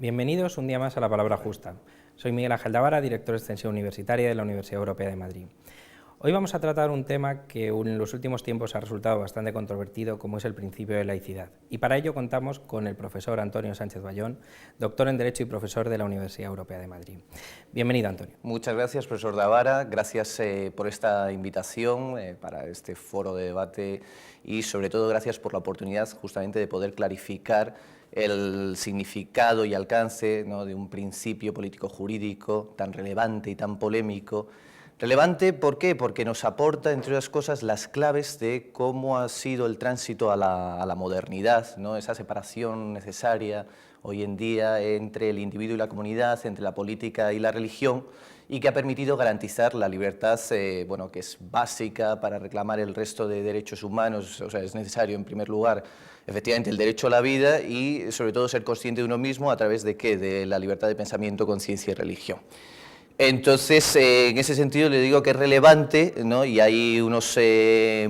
Bienvenidos un día más a La Palabra Justa. Soy Miguel Ángel Davara, director de Extensión Universitaria de la Universidad Europea de Madrid. Hoy vamos a tratar un tema que en los últimos tiempos ha resultado bastante controvertido, como es el principio de laicidad. Y para ello contamos con el profesor Antonio Sánchez Bayón, doctor en Derecho y profesor de la Universidad Europea de Madrid. Bienvenido, Antonio. Muchas gracias, profesor Davara. Gracias por esta invitación para este foro de debate y, sobre todo, gracias por la oportunidad justamente de poder clarificar el significado y alcance, ¿no?, de un principio político-jurídico tan relevante y tan polémico. Relevante, ¿por qué? Porque nos aporta, entre otras cosas, las claves de cómo ha sido el tránsito a la modernidad, ¿no?, esa separación necesaria hoy en día entre el individuo y la comunidad, entre la política y la religión, y que ha permitido garantizar la libertad, bueno, que es básica para reclamar el resto de derechos humanos. O sea, es necesario, en primer lugar, efectivamente, el derecho a la vida y, sobre todo, ser consciente de uno mismo a través de ¿qué? De la libertad de pensamiento, conciencia y religión. Entonces, en ese sentido le digo que es relevante, ¿no?, y hay unos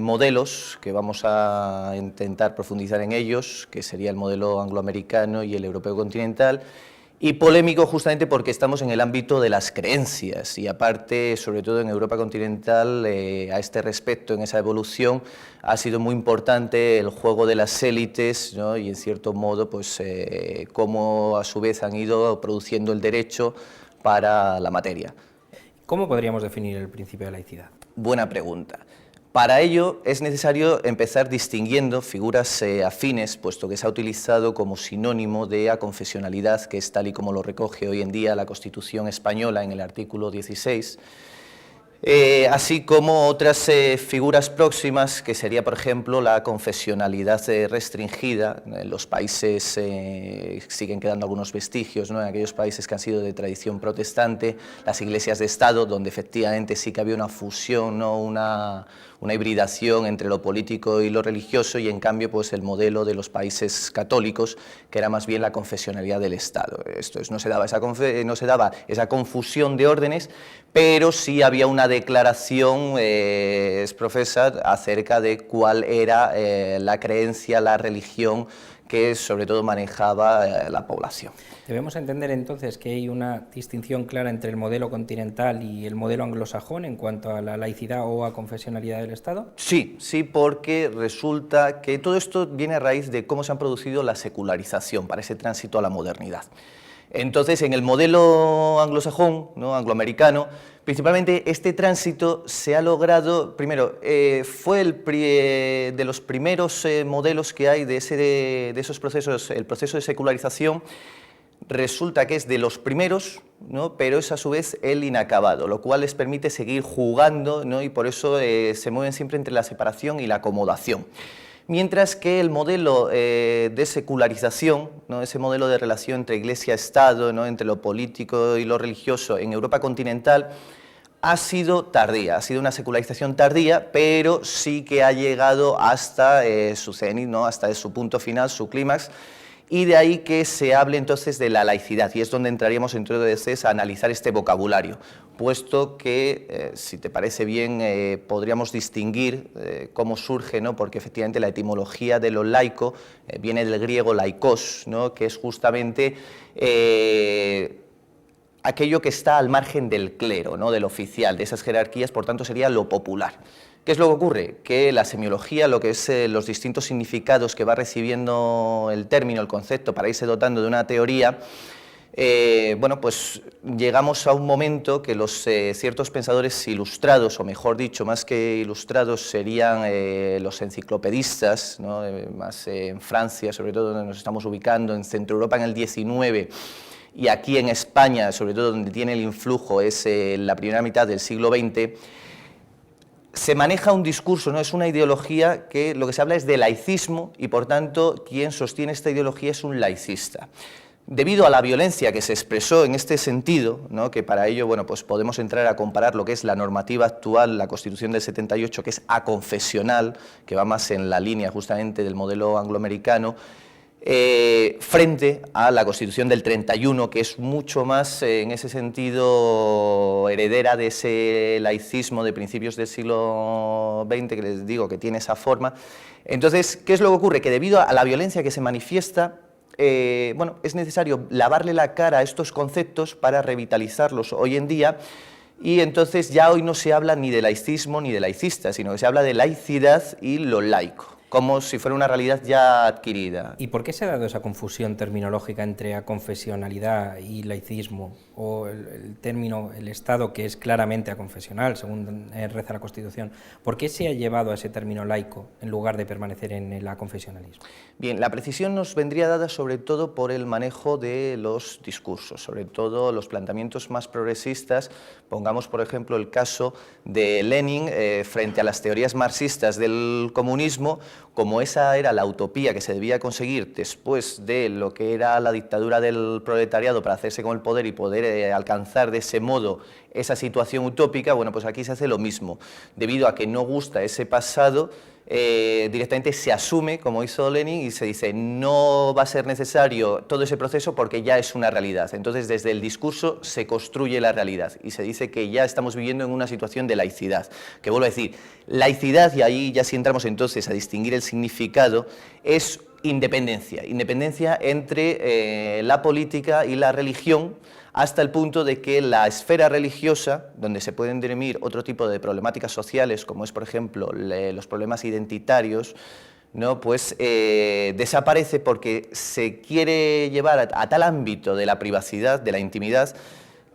modelos que vamos a intentar profundizar en ellos, que sería el modelo angloamericano y el europeo continental, y polémico justamente porque estamos en el ámbito de las creencias y aparte, sobre todo en Europa continental, a este respecto, en esa evolución, ha sido muy importante el juego de las élites, ¿no?, y en cierto modo, pues, cómo a su vez han ido produciendo el derecho para la materia. ¿Cómo podríamos definir el principio de laicidad? Buena pregunta. Para ello es necesario empezar distinguiendo figuras afines, puesto que se ha utilizado como sinónimo de aconfesionalidad, que es tal y como lo recoge hoy en día la Constitución española en el artículo 16, así como otras figuras próximas, que sería, por ejemplo, la confesionalidad restringida. En los países siguen quedando algunos vestigios, ¿no?, en aquellos países que han sido de tradición protestante, las iglesias de Estado, donde efectivamente sí que había una fusión, ¿no?, una hibridación entre lo político y lo religioso, y en cambio pues el modelo de los países católicos, que era más bien la confesionalidad del Estado. Esto es, no se daba esa confusión de órdenes, pero sí había una declaración exprofesa acerca de cuál era la creencia, la religión que sobre todo manejaba la población. ¿Debemos entender entonces que hay una distinción clara entre el modelo continental y el modelo anglosajón en cuanto a la laicidad o a confesionalidad del Estado? Sí, porque resulta que todo esto viene a raíz de cómo se ha producido la secularización para ese tránsito a la modernidad. Entonces, en el modelo anglosajón, ¿no?, angloamericano, principalmente este tránsito se ha logrado, primero, fue de los primeros modelos que hay de esos procesos, el proceso de secularización. Resulta que es de los primeros, ¿no?, pero es a su vez el inacabado, lo cual les permite seguir jugando, ¿no?, y por eso se mueven siempre entre la separación y la acomodación. Mientras que el modelo de secularización, ¿no?, ese modelo de relación entre Iglesia-Estado, ¿no?, entre lo político y lo religioso en Europa continental, ha sido tardía, ha sido una secularización tardía, pero sí que ha llegado hasta su cenit, ¿no?, hasta su punto final, su clímax, y de ahí que se hable entonces de la laicidad, y es donde entraríamos entonces a analizar este vocabulario, puesto que, si te parece bien, podríamos distinguir cómo surge, ¿no?, porque efectivamente la etimología de lo laico viene del griego laikos, ¿no?, que es justamente aquello que está al margen del clero, ¿no?, del oficial, de esas jerarquías, por tanto sería lo popular. ¿Qué es lo que ocurre? Que la semiología, lo que es los distintos significados que va recibiendo el término, el concepto, para irse dotando de una teoría, bueno, pues llegamos a un momento que los ciertos pensadores ilustrados, o mejor dicho, más que ilustrados, serían los enciclopedistas, ¿no?, más en Francia, sobre todo, donde nos estamos ubicando, en Centro Europa en el 19, y aquí en España, sobre todo donde tiene el influjo, es la primera mitad del siglo XX, se maneja un discurso, ¿no?, es una ideología que lo que se habla es de laicismo y, por tanto, quien sostiene esta ideología es un laicista. Debido a la violencia que se expresó en este sentido, ¿no?, que para ello, bueno, pues podemos entrar a comparar lo que es la normativa actual, la Constitución del 78, que es aconfesional, que va más en la línea justamente del modelo angloamericano, frente a la Constitución del 31, que es mucho más, en ese sentido, heredera de ese laicismo de principios del siglo XX, que les digo que tiene esa forma. Entonces, ¿qué es lo que ocurre? Que debido a la violencia que se manifiesta, bueno, es necesario lavarle la cara a estos conceptos para revitalizarlos hoy en día. Y entonces ya hoy no se habla ni de laicismo ni de laicista, sino que se habla de laicidad y lo laico, como si fuera una realidad ya adquirida. ¿Y por qué se ha dado esa confusión terminológica entre aconfesionalidad y laicismo? O el término, el Estado, que es claramente aconfesional, según reza la Constitución. ¿Por qué se ha llevado a ese término laico en lugar de permanecer en el aconfesionalismo? Bien, la precisión nos vendría dada sobre todo por el manejo de los discursos, sobre todo los planteamientos más progresistas. Pongamos, por ejemplo, el caso de Lenin frente a las teorías marxistas del comunismo, como esa era la utopía que se debía conseguir después de lo que era la dictadura del proletariado para hacerse con el poder y poder alcanzar de ese modo esa situación utópica. Bueno, pues aquí se hace lo mismo. Debido a que no gusta ese pasado, directamente se asume, como hizo Lenin, y se dice no va a ser necesario todo ese proceso porque ya es una realidad. Entonces, desde el discurso se construye la realidad y se dice que ya estamos viviendo en una situación de laicidad. Que vuelvo a decir, laicidad, y ahí ya si entramos entonces a distinguir el significado, es independencia, independencia entre la política y la religión, hasta el punto de que la esfera religiosa, donde se pueden dirimir otro tipo de problemáticas sociales, como es, por ejemplo, los problemas identitarios, ¿no? Pues desaparece porque se quiere llevar a tal ámbito de la privacidad, de la intimidad,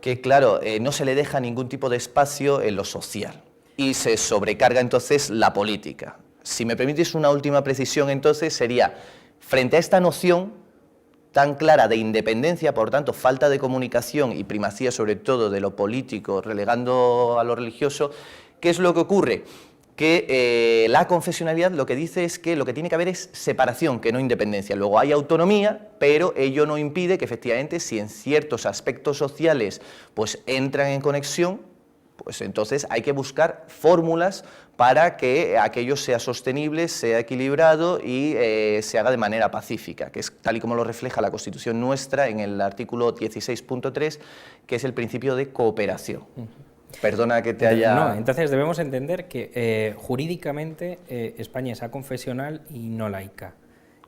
que, claro, no se le deja ningún tipo de espacio en lo social y se sobrecarga entonces la política. Si me permitís una última precisión, entonces, sería, frente a esta noción tan clara de independencia, por tanto, falta de comunicación y primacía sobre todo de lo político, relegando a lo religioso, ¿qué es lo que ocurre? Que la confesionalidad lo que dice es que lo que tiene que haber es separación, que no independencia. Luego hay autonomía, pero ello no impide que efectivamente si en ciertos aspectos sociales pues entran en conexión, pues entonces hay que buscar fórmulas para que aquello sea sostenible, sea equilibrado y se haga de manera pacífica, que es tal y como lo refleja la Constitución nuestra en el artículo 16.3, que es el principio de cooperación. Perdona que te haya... No, entonces debemos entender que jurídicamente España es aconfesional y no laica.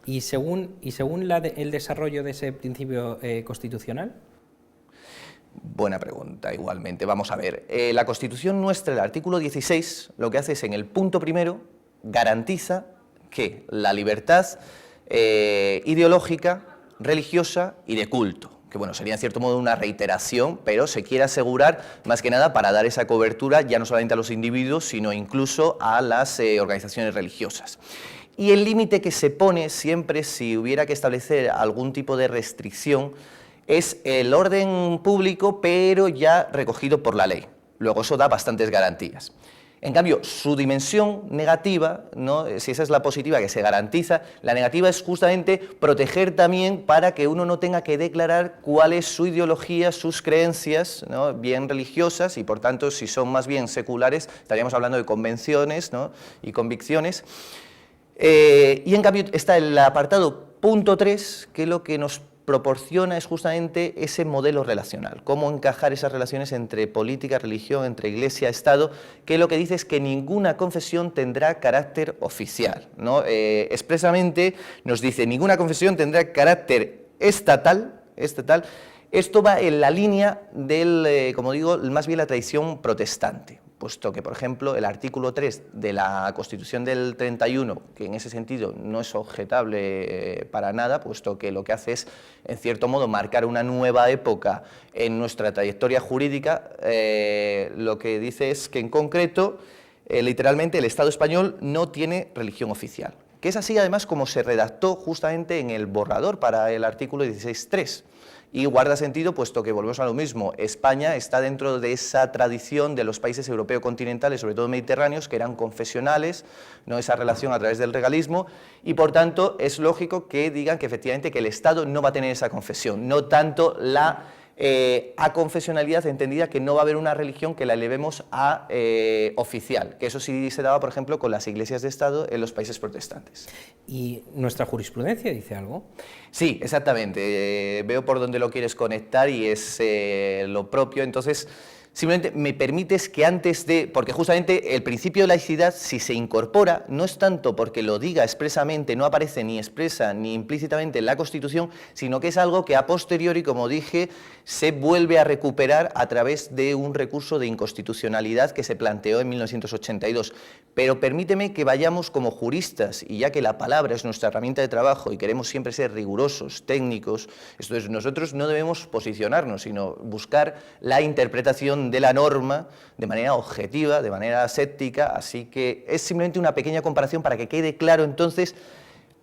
¿Y según el desarrollo de ese principio constitucional? Buena pregunta, igualmente. Vamos a ver. La Constitución nuestra, el artículo 16, lo que hace es, en el punto primero, garantiza que la libertad ideológica, religiosa y de culto, que bueno, sería en cierto modo una reiteración, pero se quiere asegurar más que nada para dar esa cobertura ya no solamente a los individuos, sino incluso a las organizaciones religiosas. Y el límite que se pone siempre, si hubiera que establecer algún tipo de restricción, es el orden público, pero ya recogido por la ley. Luego eso da bastantes garantías. En cambio, su dimensión negativa, ¿no? Si esa es la positiva que se garantiza, la negativa es justamente proteger también para que uno no tenga que declarar cuál es su ideología, sus creencias, ¿no? Bien religiosas, y por tanto, si son más bien seculares, estaríamos hablando de convenciones, ¿no? Y convicciones. Y en cambio está el apartado punto 3, que lo que nos proporciona es justamente ese modelo relacional, cómo encajar esas relaciones entre política, religión, entre iglesia, Estado, que lo que dice es que ninguna confesión tendrá carácter oficial, ¿no? Expresamente nos dice, ninguna confesión tendrá carácter estatal. Esto va en la línea del, como digo, más bien la tradición protestante, puesto que, por ejemplo, el artículo 3 de la Constitución del 31, que en ese sentido no es objetable para nada, puesto que lo que hace es, en cierto modo, marcar una nueva época en nuestra trayectoria jurídica, lo que dice es que, en concreto, literalmente, el Estado español no tiene religión oficial, que es así, además, como se redactó justamente en el borrador para el artículo 16.3. Y guarda sentido, puesto que volvemos a lo mismo, España está dentro de esa tradición de los países europeos continentales, sobre todo mediterráneos, que eran confesionales, ¿no? Esa relación a través del regalismo, y por tanto es lógico que digan que efectivamente que el Estado no va a tener esa confesión, no tanto la aconfesionalidad entendida que no va a haber una religión que la elevemos a oficial, que eso sí se daba, por ejemplo, con las iglesias de Estado en los países protestantes. ¿Y nuestra jurisprudencia dice algo? Sí, exactamente. Veo por dónde lo quieres conectar y es lo propio. Entonces, simplemente me permites que antes de, porque justamente el principio de laicidad, si se incorpora, no es tanto porque lo diga expresamente, no aparece ni expresa ni implícitamente en la Constitución, sino que es algo que a posteriori, como dije, se vuelve a recuperar a través de un recurso de inconstitucionalidad que se planteó en 1982. Pero permíteme que vayamos como juristas, y ya que la palabra es nuestra herramienta de trabajo y queremos siempre ser rigurosos, técnicos, entonces nosotros no debemos posicionarnos, sino buscar la interpretación de la norma de manera objetiva, de manera aséptica, así que es simplemente una pequeña comparación para que quede claro entonces,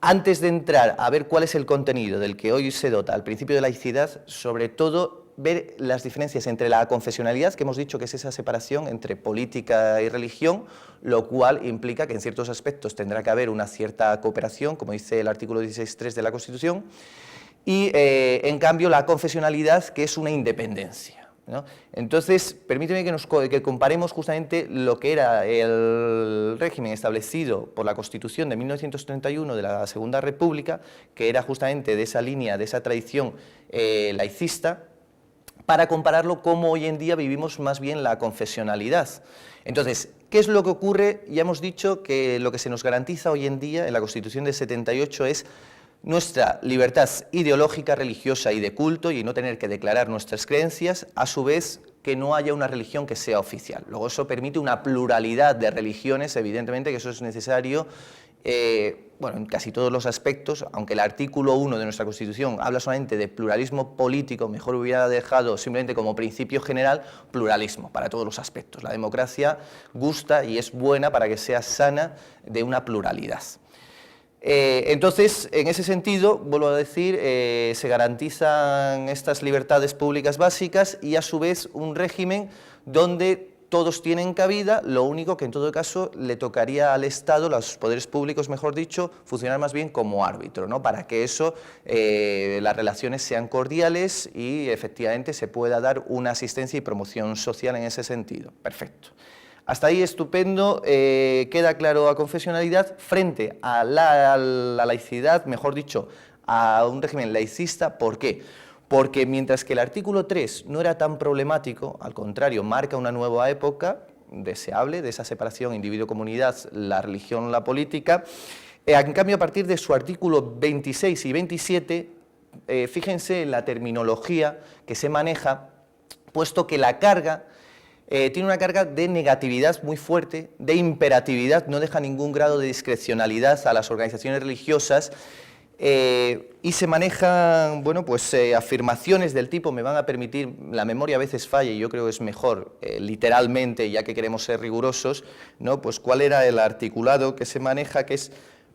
antes de entrar a ver cuál es el contenido del que hoy se dota al principio de laicidad, sobre todo ver las diferencias entre la confesionalidad, que hemos dicho que es esa separación entre política y religión, lo cual implica que en ciertos aspectos tendrá que haber una cierta cooperación, como dice el artículo 16.3 de la Constitución, y en cambio la confesionalidad, que es una independencia, ¿no? Entonces, permíteme que comparemos justamente lo que era el régimen establecido por la Constitución de 1931 de la Segunda República, que era justamente de esa línea, de esa tradición laicista, para compararlo cómo hoy en día vivimos más bien la confesionalidad. Entonces, ¿qué es lo que ocurre? Ya hemos dicho que lo que se nos garantiza hoy en día en la Constitución del 78 es nuestra libertad ideológica, religiosa y de culto, y no tener que declarar nuestras creencias, a su vez que no haya una religión que sea oficial. Luego eso permite una pluralidad de religiones, evidentemente que eso es necesario, bueno, en casi todos los aspectos, aunque el artículo 1 de nuestra Constitución habla solamente de pluralismo político, mejor hubiera dejado simplemente como principio general pluralismo para todos los aspectos. La democracia gusta y es buena para que sea sana de una pluralidad. Entonces, en ese sentido, vuelvo a decir, se garantizan estas libertades públicas básicas y a su vez un régimen donde todos tienen cabida, lo único que en todo caso le tocaría al Estado, los poderes públicos mejor dicho, funcionar más bien como árbitro, ¿no? Para que eso, las relaciones sean cordiales y efectivamente se pueda dar una asistencia y promoción social en ese sentido. Perfecto. Hasta ahí estupendo, queda claro a confesionalidad frente a la laicidad, mejor dicho, a un régimen laicista. ¿Por qué? Porque mientras que el artículo 3 no era tan problemático, al contrario, marca una nueva época deseable de esa separación individuo-comunidad, la religión, la política, en cambio a partir de su artículo 26 y 27, fíjense en la terminología que se maneja, puesto que la carga tiene una carga de negatividad muy fuerte, de imperatividad, no deja ningún grado de discrecionalidad a las organizaciones religiosas, y se manejan, bueno, pues afirmaciones del tipo, me van a permitir, la memoria a veces falla y yo creo que es mejor, literalmente, ya que queremos ser rigurosos, ¿no? Pues cuál era el articulado que se maneja, que es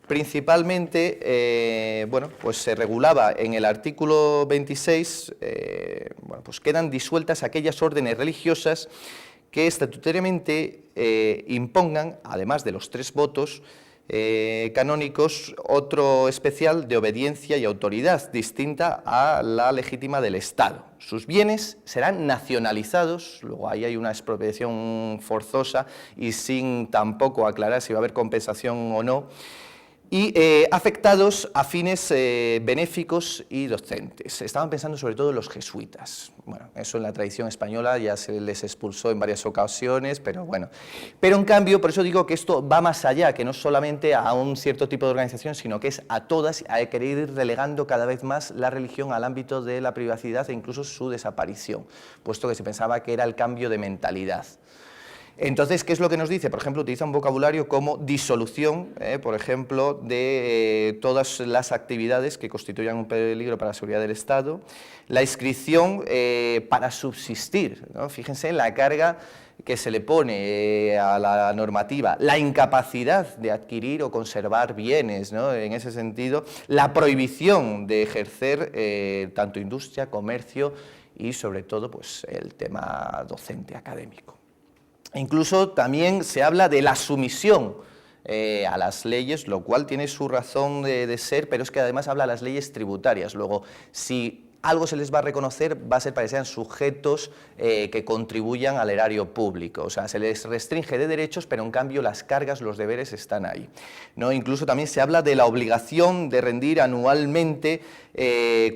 principalmente, bueno, pues se regulaba en el artículo 26, bueno, pues quedan disueltas aquellas órdenes religiosas que estatutariamente impongan, además de los 3 votos canónicos, otro especial de obediencia y autoridad distinta a la legítima del Estado. Sus bienes serán nacionalizados, luego ahí hay una expropiación forzosa y sin tampoco aclarar si va a haber compensación o no, y afectados a fines benéficos y docentes. Estaban pensando sobre todo en los jesuitas. Bueno, eso en la tradición española ya se les expulsó en varias ocasiones, pero bueno. Pero en cambio, por eso digo que esto va más allá, que no solamente a un cierto tipo de organización, sino que es a todas, hay que ir relegando cada vez más la religión al ámbito de la privacidad e incluso su desaparición, puesto que se pensaba que era el cambio de mentalidad. Entonces, ¿qué es lo que nos dice? Por ejemplo, utiliza un vocabulario como disolución, por ejemplo, de todas las actividades que constituyan un peligro para la seguridad del Estado, la inscripción para subsistir, ¿no? Fíjense en la carga que se le pone a la normativa, la incapacidad de adquirir o conservar bienes, ¿no? En ese sentido, la prohibición de ejercer tanto industria, comercio y sobre todo pues, el tema docente académico. Incluso también se habla de la sumisión a las leyes, lo cual tiene su razón de ser, pero es que además habla de las leyes tributarias. Luego, si algo se les va a reconocer, va a ser para que sean sujetos que contribuyan al erario público. O sea, se les restringe de derechos, pero en cambio las cargas, los deberes están ahí, ¿no? Incluso también se habla de la obligación de rendir anualmente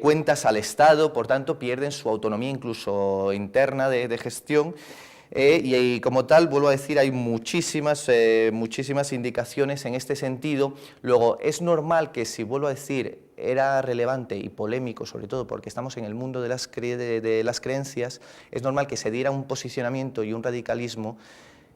cuentas al Estado, por tanto pierden su autonomía incluso interna de gestión. Y como tal, vuelvo a decir, hay muchísimas indicaciones en este sentido. Luego, es normal que, si vuelvo a decir, era relevante y polémico, sobre todo porque estamos en el mundo de las creencias, es normal que se diera un posicionamiento y un radicalismo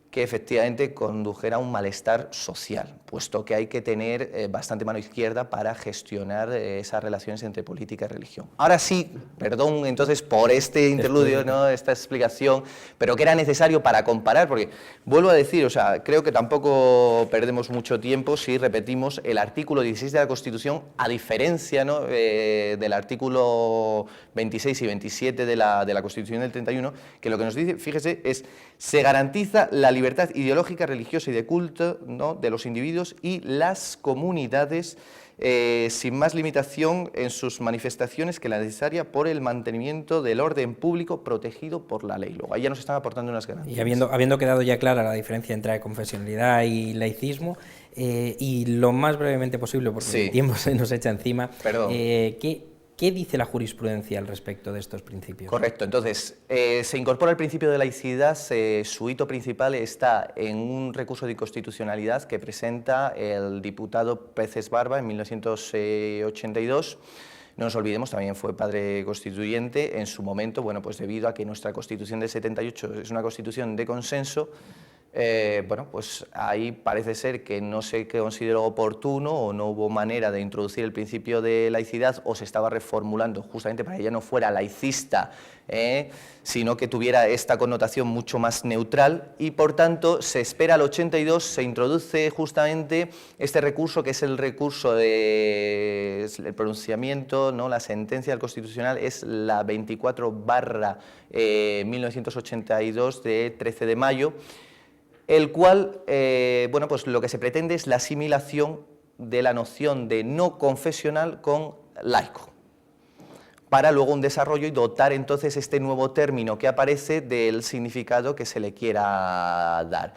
que efectivamente condujera a un malestar social, puesto que hay que tener bastante mano izquierda para gestionar esas relaciones entre política y religión. Ahora sí, perdón entonces por este interludio, ¿no?, esta explicación, pero que era necesario para comparar, porque vuelvo a decir, o sea, creo que tampoco perdemos mucho tiempo si repetimos el artículo 16 de la Constitución, a diferencia, ¿no?, del artículo 26 y 27 de la Constitución del 31, que lo que nos dice, fíjese, es: se garantiza la libertad ideológica, religiosa y de culto, ¿no?, de los individuos y las comunidades, sin más limitación en sus manifestaciones que la necesaria por el mantenimiento del orden público protegido por la ley. Luego, ahí ya nos están aportando unas garantías. Y habiendo quedado ya clara la diferencia entre confesionalidad y laicismo, y lo más brevemente posible, porque sí, el tiempo se nos echa encima, perdón. ¿Qué dice la jurisprudencia al respecto de estos principios? Correcto, entonces se incorpora el principio de laicidad, su hito principal está en un recurso de inconstitucionalidad que presenta el diputado Peces Barba en 1982. No nos olvidemos, también fue padre constituyente en su momento, bueno, pues debido a que nuestra Constitución del 78 es una Constitución de consenso. Bueno, pues ahí parece ser que no se consideró oportuno o no hubo manera de introducir el principio de laicidad, o se estaba reformulando justamente para que ya no fuera laicista, sino que tuviera esta connotación mucho más neutral, y por tanto se espera al 82, se introduce justamente este recurso, que es el recurso de el pronunciamiento, ¿no?, la sentencia del Constitucional es la 24/1982 de 13 de mayo, el cual, bueno, pues lo que se pretende es la asimilación de la noción de no confesional con laico, para luego un desarrollo y dotar entonces este nuevo término que aparece del significado que se le quiera dar.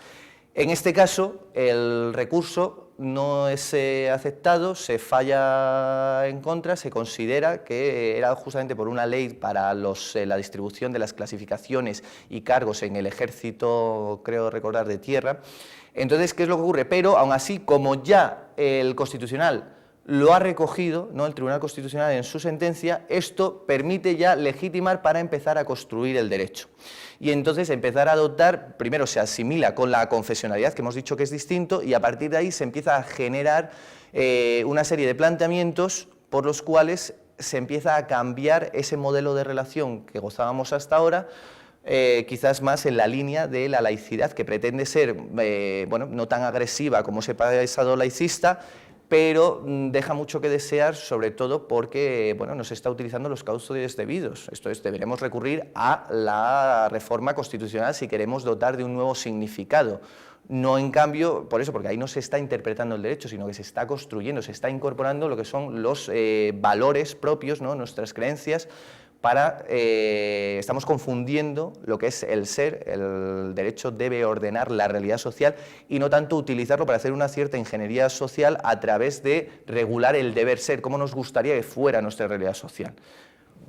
En este caso, el recurso no es aceptado, se falla en contra, se considera que era justamente por una ley para la distribución de las clasificaciones y cargos en el ejército, creo recordar, de tierra. Entonces, ¿qué es lo que ocurre? Pero aún así, como ya el Constitucional lo ha recogido, ¿no?, el Tribunal Constitucional en su sentencia, esto permite ya legitimar para empezar a construir el derecho. Y entonces empezar a adoptar, primero se asimila con la confesionalidad, que hemos dicho que es distinto, y a partir de ahí se empieza a generar una serie de planteamientos por los cuales se empieza a cambiar ese modelo de relación que gozábamos hasta ahora, quizás más en la línea de la laicidad, que pretende ser, bueno, no tan agresiva como ese pasado laicista, pero deja mucho que desear, sobre todo porque, bueno, no se está utilizando los cauces debidos. Esto es, deberemos recurrir a la reforma constitucional si queremos dotar de un nuevo significado. No, en cambio, por eso, porque ahí no se está interpretando el derecho, sino que se está construyendo, se está incorporando lo que son los valores propios, ¿no?, nuestras creencias, estamos confundiendo lo que es el ser. El derecho debe ordenar la realidad social y no tanto utilizarlo para hacer una cierta ingeniería social a través de regular el deber ser, como nos gustaría que fuera nuestra realidad social.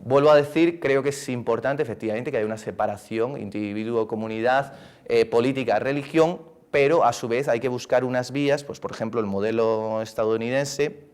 Vuelvo a decir, creo que es importante efectivamente que haya una separación individuo-comunidad, política-religión, pero a su vez hay que buscar unas vías, pues por ejemplo el modelo estadounidense,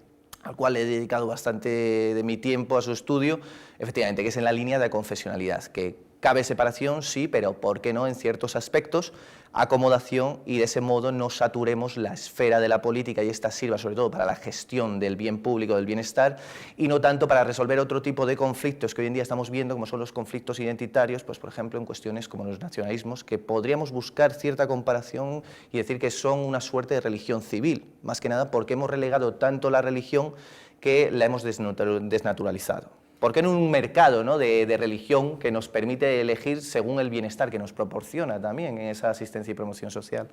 al cual he dedicado bastante de mi tiempo a su estudio, efectivamente, que es en la línea de confesionalidad, que cabe separación, sí, pero ¿por qué no en ciertos aspectos? Acomodación, y de ese modo no saturemos la esfera de la política y esta sirva sobre todo para la gestión del bien público, del bienestar, y no tanto para resolver otro tipo de conflictos que hoy en día estamos viendo, como son los conflictos identitarios, pues por ejemplo en cuestiones como los nacionalismos, que podríamos buscar cierta comparación y decir que son una suerte de religión civil, más que nada porque hemos relegado tanto la religión que la hemos desnaturalizado. ¿por qué no un mercado, ¿no?, de religión que nos permite elegir según el bienestar que nos proporciona también en esa asistencia y promoción social?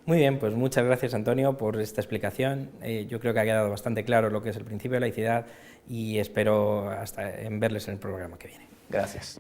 Muy bien, pues muchas gracias, Antonio, por esta explicación. Yo creo que ha quedado bastante claro lo que es el principio de laicidad y espero en verles en el programa que viene. Gracias.